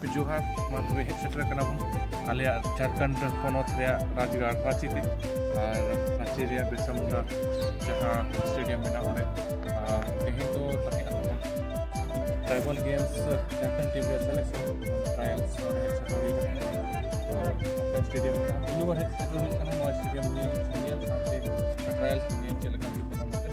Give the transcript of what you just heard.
पे जोहार मातबे हेड सेटर कना बन आले झारखंड पोनोत रे राजगाड़ रांची ते और रांची रे बिरसामुंडा जहां स्टेडियम में ओने तेहे तो तहे ट्राइबल गेम्स झारखंड टीम रे सिलेक्शन ट्रायल्स हेड सेटर स्टेडियम में हेड सेटर कना स्टेडियम में ट्रायल्स में चलका